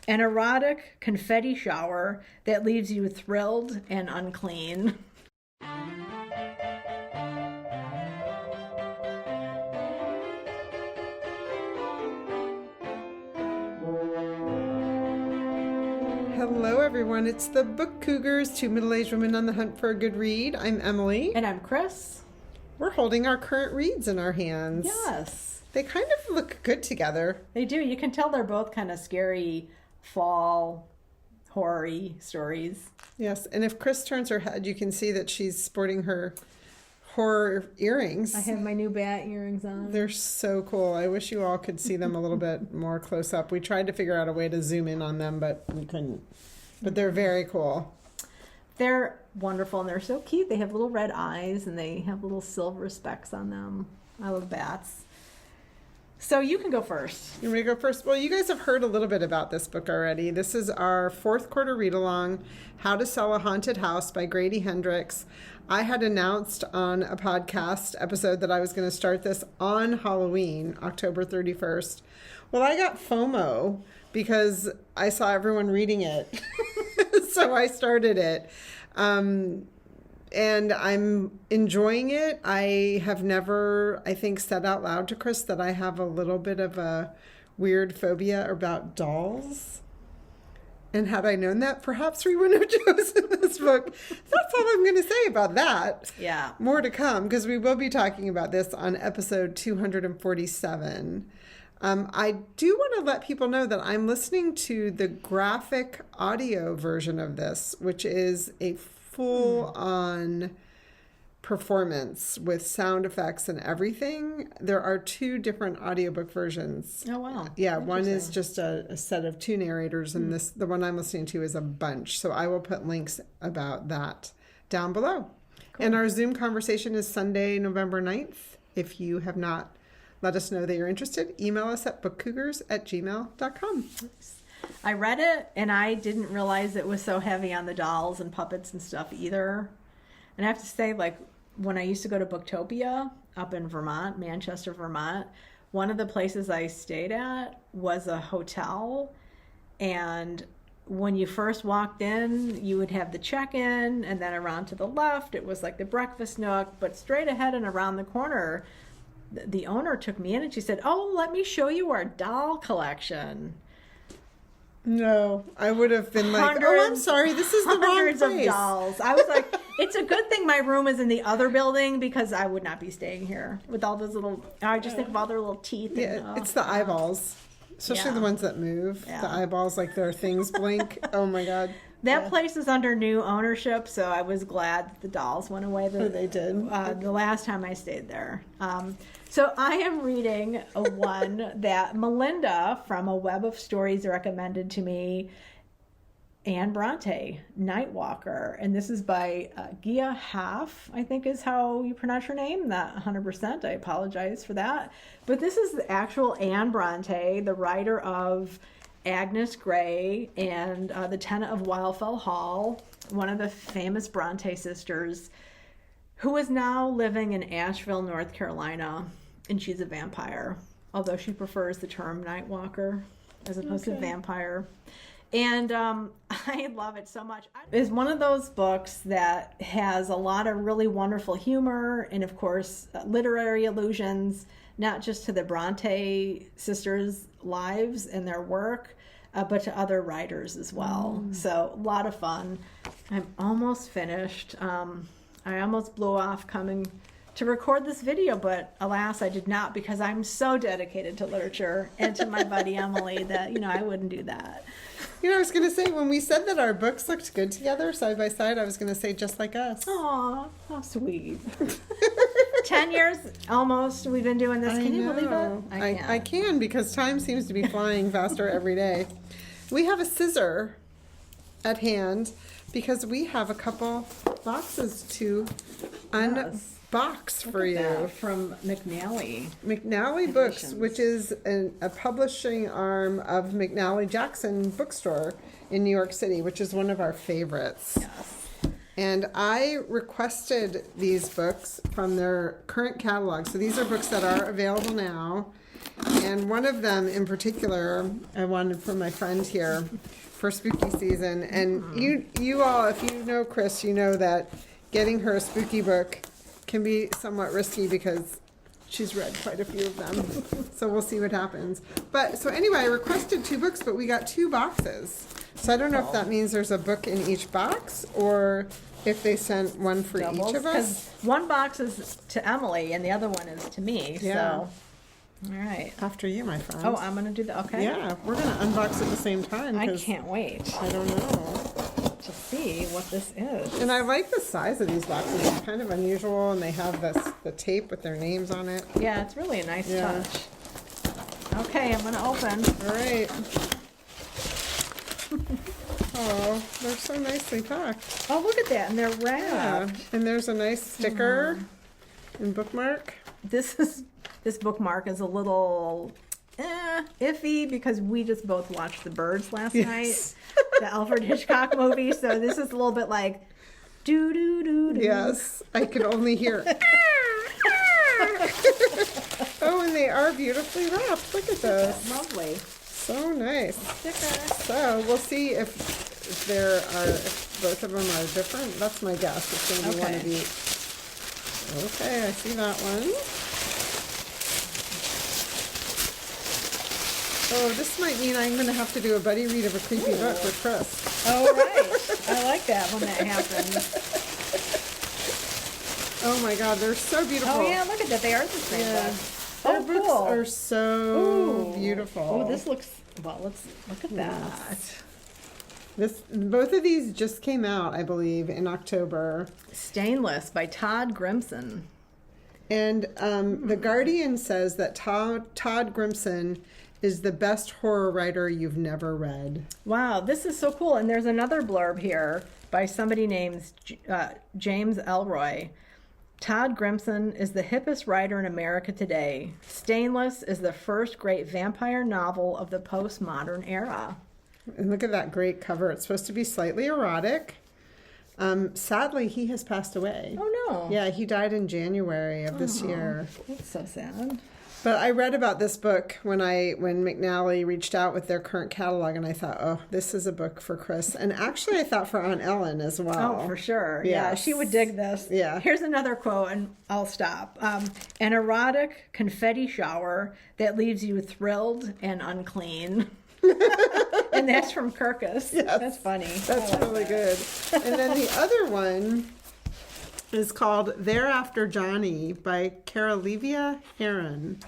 An erotic confetti shower that leaves you thrilled and unclean. Hello, everyone. It's the Book Cougars, two middle-aged women on the hunt for a good read. I'm Emily. And I'm Chris. We're holding our current reads in our hands. Yes. They kind of look good together. They do. You can tell they're both kind of scary, fall, horror-y stories. Yes, and if Chris turns her head, you can see that she's sporting her horror earrings. I have my new bat earrings on. They're so cool. I wish you all could see them a little bit more close up. We tried to figure out a way to zoom in on them, but we couldn't. But they're very cool. They're wonderful, and they're so cute. They have little red eyes, and they have little silver specks on them. I love bats. So you can go first. You want me to go first? Well, you guys have heard a little bit about this book already. This is our fourth quarter read-along, How to Sell a Haunted House by Grady Hendrix. I had announced on a podcast episode that I was going to start this on Halloween, October 31st. Well, I got FOMO because I saw everyone reading it. So I started it. And I'm enjoying it. I have never, I think, said out loud to Chris that I have a little bit of a weird phobia about dolls. And had I known that, perhaps we wouldn't have chosen this book. That's all I'm going to say about that. Yeah. More to come, because we will be talking about this on episode 247. I do want to let people know that I'm listening to the graphic audio version of this, which is a full-on performance with sound effects and everything. There are two different audiobook versions. Oh, wow. Yeah, one is just a set of two narrators, and the one I'm listening to is a bunch. So I will put links about that down below. Cool. And our Zoom conversation is Sunday, November 9th. If you have not let us know that you're interested, email us at bookcougars@gmail.com. I read it, and I didn't realize it was so heavy on the dolls and puppets and stuff either. And I have to say, like, when I used to go to Booktopia up in Vermont, Manchester, Vermont, one of the places I stayed at was a hotel. And when you first walked in, you would have the check-in, and then around to the left, it was like the breakfast nook. But straight ahead and around the corner, the owner took me in, and she said, "Oh, let me show you our doll collection." No, I would have been like, "Oh, I'm sorry, this is the wrong place." Hundreds of dolls. I was like, it's a good thing my room is in the other building, because I would not be staying here with all those little, I just think of all their little teeth. Yeah, it's the eyeballs, especially the ones that move. Yeah. The eyeballs, like their things blink. Oh my God. That place is under new ownership, so I was glad that the dolls went away. They did. The last time I stayed there. So I am reading one that Melinda from A Web of Stories recommended to me, Anne Bronte, Nightwalker. And this is by Gia Haff, I think is how you pronounce her name. Not 100%. I apologize for that. But this is the actual Anne Bronte, the writer of Agnes Grey and The Tenant of Wildfell Hall, one of the famous Bronte sisters, who is now living in Asheville, North Carolina, and she's a vampire, although she prefers the term Nightwalker as opposed to vampire. And I love it so much. It's one of those books that has a lot of really wonderful humor and, of course, literary allusions, not just to the Bronte sisters' lives and their work, but to other writers as well. So a lot of fun. I'm almost finished. I almost blew off coming to record this video, but alas, I did not, because I'm so dedicated to literature and to my buddy Emily that, I wouldn't do that. I was going to say, when we said that our books looked good together, side by side, I was going to say just like us. Aw, how sweet. 10 years almost we've been doing this. Can you believe it? I can, because time seems to be flying faster every day. We have a scissor at hand because we have a couple boxes to unbox for you. From McNally. McNally Books, which is a publishing arm of McNally Jackson Bookstore in New York City, which is one of our favorites. Yes. And I requested these books from their current catalog. So these are books that are available now. And one of them in particular, I wanted for my friend here for spooky season. And you all, if you know Chris, you know that getting her a spooky book can be somewhat risky because she's read quite a few of them. So we'll see what happens. But so anyway, I requested 2 books, but we got 2 boxes. So I don't know if that means there's a book in each box or if they sent one for Doubles, each of us. 'cause one box is to Emily and the other one is to me. Yeah. So, all right. After you, my friend. Oh, I'm gonna do that. Okay. Yeah, we're going to unbox at the same time. I 'cause can't wait I don't know. to see what this is. And I like the size of these boxes. It's kind of unusual, and they have the tape with their names on it. Yeah, it's really a nice Yeah. touch. Okay, I'm gonna open. All right. Oh, they're so nicely packed. Oh, look at that, and they're Yeah, wrapped. and there's a nice sticker and bookmark. This bookmark is a little iffy because we just both watched The Birds last night, the Alfred Hitchcock movie. So this is a little bit like doo doo doo doo. Yes, I can only hear. Oh, and they are beautifully wrapped. Look at this. Lovely So nice. sticker. So we'll see if there are, if both of them are different. That's my guess. It's going to be one of Okay. each. Okay, I see that one. Oh, this might mean I'm going to have to do a buddy read of a creepy book with Chris. Oh, right. I like that when that happens. Oh my God, they're so beautiful. Oh, yeah, look at that. They are the same Yeah. book. Their Oh, books cool. are so Ooh. beautiful. Oh, this looks, well, let's look at that. Both of these just came out, I believe, in October. Stainless by Todd Grimson. And The Guardian says that Todd Grimson is the best horror writer you've never read. Wow, this is so cool. And there's another blurb here by somebody named James Elroy. Todd Grimson is the hippest writer in America today. Stainless is the first great vampire novel of the postmodern era. And look at that great cover. It's supposed to be slightly erotic. Sadly, he has passed away. Oh, no. Yeah, he died in January of this year. That's so sad. But I read about this book when McNally reached out with their current catalog, and I thought, oh, this is a book for Chris. And actually, I thought for Aunt Ellen as well. Oh, for sure. Yeah, Yes. she would dig this. Yeah. Here's another quote, and I'll stop. An erotic confetti shower that leaves you thrilled and unclean. And that's from Kirkus. Yes. That's funny. That's really good. And then the other one is called Thereafter Johnny by Carolivia Heron.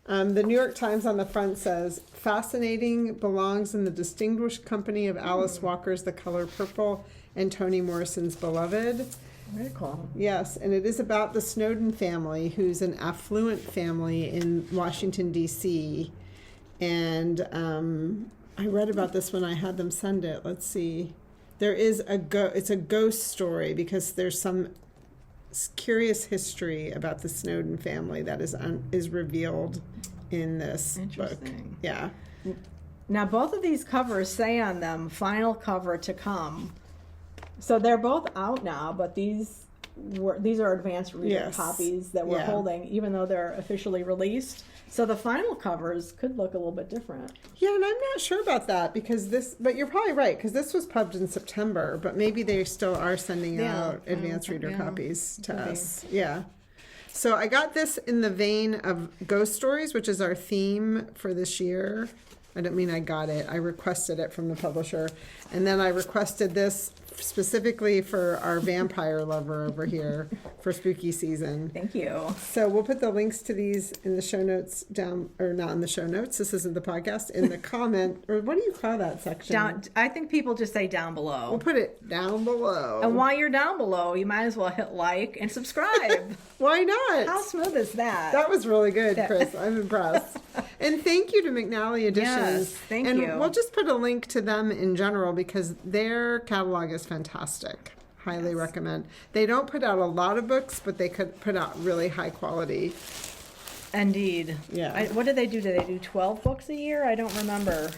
The New York Times on the front says, fascinating, belongs in the distinguished company of Alice Walker's The Color Purple and Toni Morrison's Beloved. Very cool. Yes, and it is about the Snowden family, who's an affluent family in Washington, D.C. And I read about this when I had them send it. Let's see. There is it's a ghost story because there's some curious history about the Snowden family that is revealed in this book. Interesting. Yeah. Now, both of these covers say on them, final cover to come. So they're both out now, but these are advanced reader Yes. copies that we're Yeah. holding, even though they're officially released. So the final covers could look a little bit different. Yeah, and I'm not sure about that because but you're probably right because this was published in September, but maybe they still are sending out advanced reader copies to us. Yeah. So I got this in the vein of ghost stories, which is our theme for this year. I don't mean I got it. I requested it from the publisher. And then I requested this specifically for our vampire lover over here for spooky season. Thank you. So we'll put the links to these in the show notes down, or not in the show notes. This isn't the podcast. In the comment, or what do you call that section? I think people just say down below. We'll put it down below. And while you're down below, you might as well hit like and subscribe. Why not? How smooth is that? That was really good, Chris. I'm impressed. And thank you to McNally Editions. Yes, thank and you. We'll just put a link to them in general because their catalog is fantastic. Highly recommend. They don't put out a lot of books, but they could put out really high quality. Indeed. Yeah. What do they do? Do they do 12 books a year? I don't remember.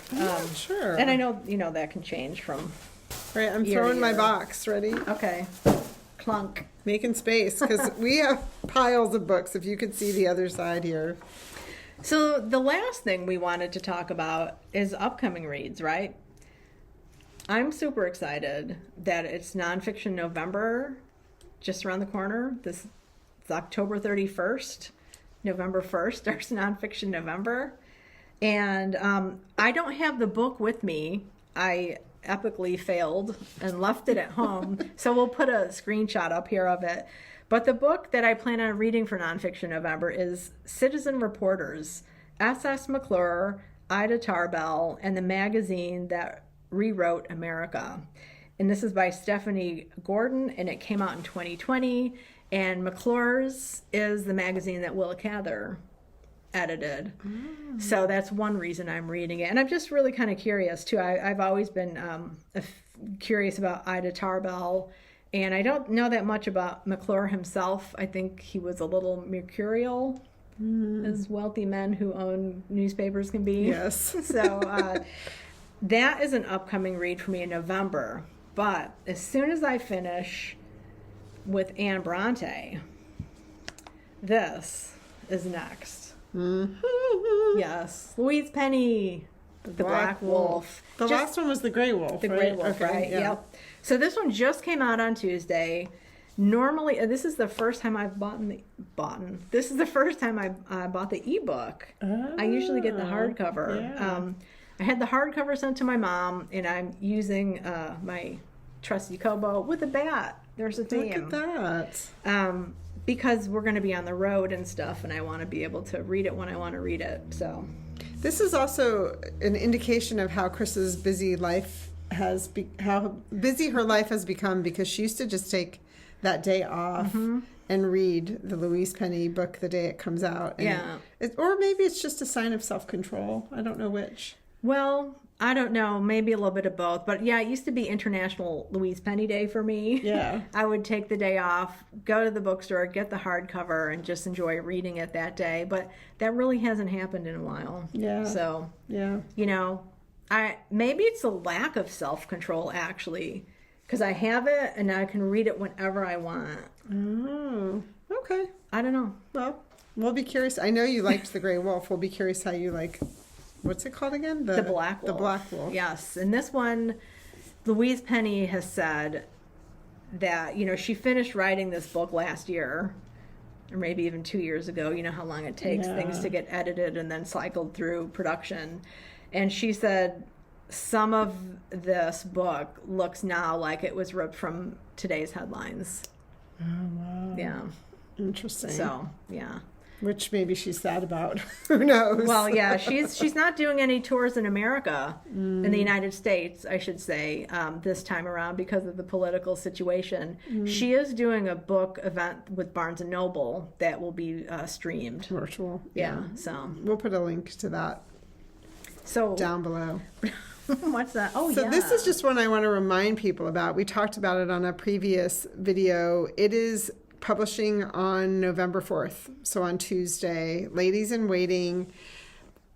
Sure. And I know, that can change from... All right, I'm year to throwing my year. box. Ready? Okay. Clunk. Making space because we have piles of books. If you could see the other side here. So the last thing we wanted to talk about is upcoming reads, right? I'm super excited that it's Nonfiction November just around the corner. It's October 31st. November 1st starts Nonfiction November. And I don't have the book with me. I epically failed and left it at home. So we'll put a screenshot up here of it. But the book that I plan on reading for Nonfiction November is Citizen Reporters, S.S. McClure, Ida Tarbell, and the magazine that rewrote America. And this is by Stephanie Gordon, and it came out in 2020. And McClure's is the magazine that Willa Cather edited. So that's one reason I'm reading it. And I'm just really kind of curious, too. I've always been curious about Ida Tarbell. And I don't know that much about McClure himself. I think he was a little mercurial, as wealthy men who own newspapers can be. Yes. So that is an upcoming read for me in November. But as soon as I finish with Anne Bronte, this is next. Yes. Louise Penny, The Black Wolf. The last one was The Gray Wolf, The Gray Wolf, right? Yeah. Yep. So this one just came out on Tuesday. Normally, this is the first time I've This is the first time I bought the ebook. I usually get the hardcover. Yeah. I had the hardcover sent to my mom, and I'm using my trusty Kobo with a bat. There's a theme. Look at that. Because we're going to be on the road and stuff, and I want to be able to read it when I want to read it. So This is also an indication of how Chris's busy life how busy her life has become, because she used to just take that day off and read the Louise Penny book the day it comes out. And or maybe it's just a sign of self-control. I don't know which. Well, I don't know. Maybe a little bit of both. But yeah, it used to be International Louise Penny Day for me. Yeah. I would take the day off, go to the bookstore, get the hardcover, and just enjoy reading it that day. But that really hasn't happened in a while. Yeah. So, Yeah. you know, maybe it's a lack of self-control, actually. Because I have it, and I can read it whenever I want. Oh, okay. I don't know. Well, we'll be curious. I know you liked The Gray Wolf. We'll be curious how you like... What's it called again? The Black Wolf. The Black Wolf. Yes. And this one, Louise Penny has said that, you know, she finished writing this book last year, or maybe even 2 years ago. You know how long it takes things to get edited and then cycled through production. And she said some of this book looks now like it was ripped from today's headlines. Oh, wow. Yeah. Interesting. So, yeah. Which maybe she's sad about. Who knows? Well, yeah, she's not doing any tours in America, in the United States, I should say, this time around because of the political situation. She is doing a book event with Barnes & Noble that will be streamed. Virtual. Yeah, so. We'll put a link to that down below. What's that? Oh, So this is just one I want to remind people about. We talked about it on a previous video. It is publishing on November 4th, so on Tuesday. Ladies in Waiting,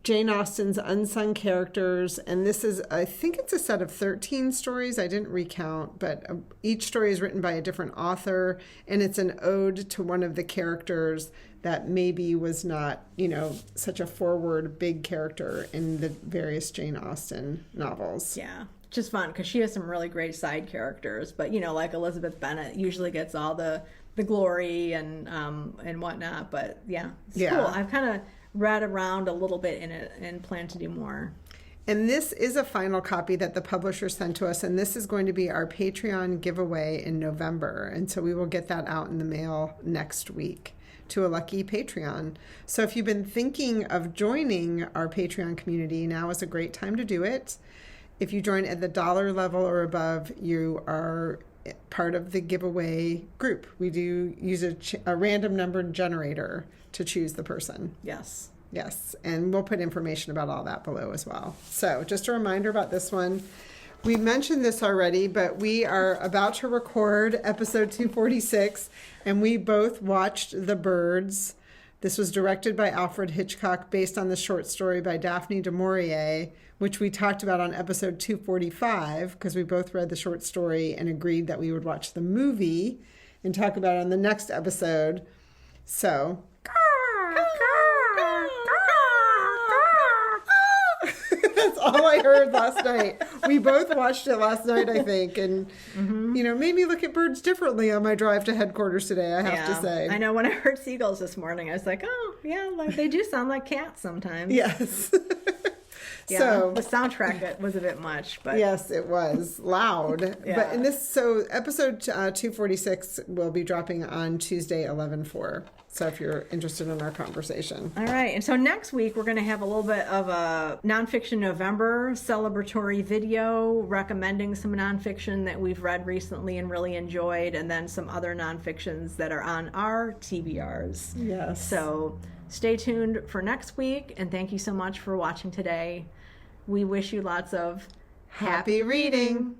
Jane Austen's Unsung Characters, and this is, I think it's a set of 13 stories. I didn't recount, but each story is written by a different author, and it's an ode to one of the characters that maybe was not, you know, such a forward big character in the various Jane Austen novels. Yeah, just fun, because she has some really great side characters, but, you know, like Elizabeth Bennet usually gets all the glory and whatnot, but yeah, it's cool. I've kind of read around a little bit in it and plan to do more. And this is a final copy that the publisher sent to us, and this is going to be our Patreon giveaway in November, and so we will get that out in the mail next week to a lucky Patreon. So if you've been thinking of joining our Patreon community, now is a great time to do it. If you join at the $1 level or above, you are part of the giveaway group. We do use a random number generator to choose the person. Yes. Yes, and we'll put information about all that below as well. So just a reminder about this one. We mentioned this already, but we are about to record episode 246, and we both watched The Birds. This was directed by Alfred Hitchcock, based on the short story by Daphne Du Maurier, which we talked about on episode 245, because we both read the short story and agreed that we would watch the movie and talk about it on the next episode. So, all I heard last night. We both watched it last night, I think, and made me look at birds differently on my drive to headquarters today, I have to say. I know when I heard seagulls this morning, I was like, oh, yeah, like they do sound like cats sometimes. Yes. Yeah, so the soundtrack was a bit much, but yes, it was loud. Yeah. But episode 246 will be dropping on Tuesday, 11/4. So if you're interested in our conversation. All right. And so next week, we're going to have a little bit of a Nonfiction November celebratory video recommending some nonfiction that we've read recently and really enjoyed, and then some other nonfictions that are on our TBRs. Yes. So stay tuned for next week, and thank you so much for watching today. We wish you lots of happy reading.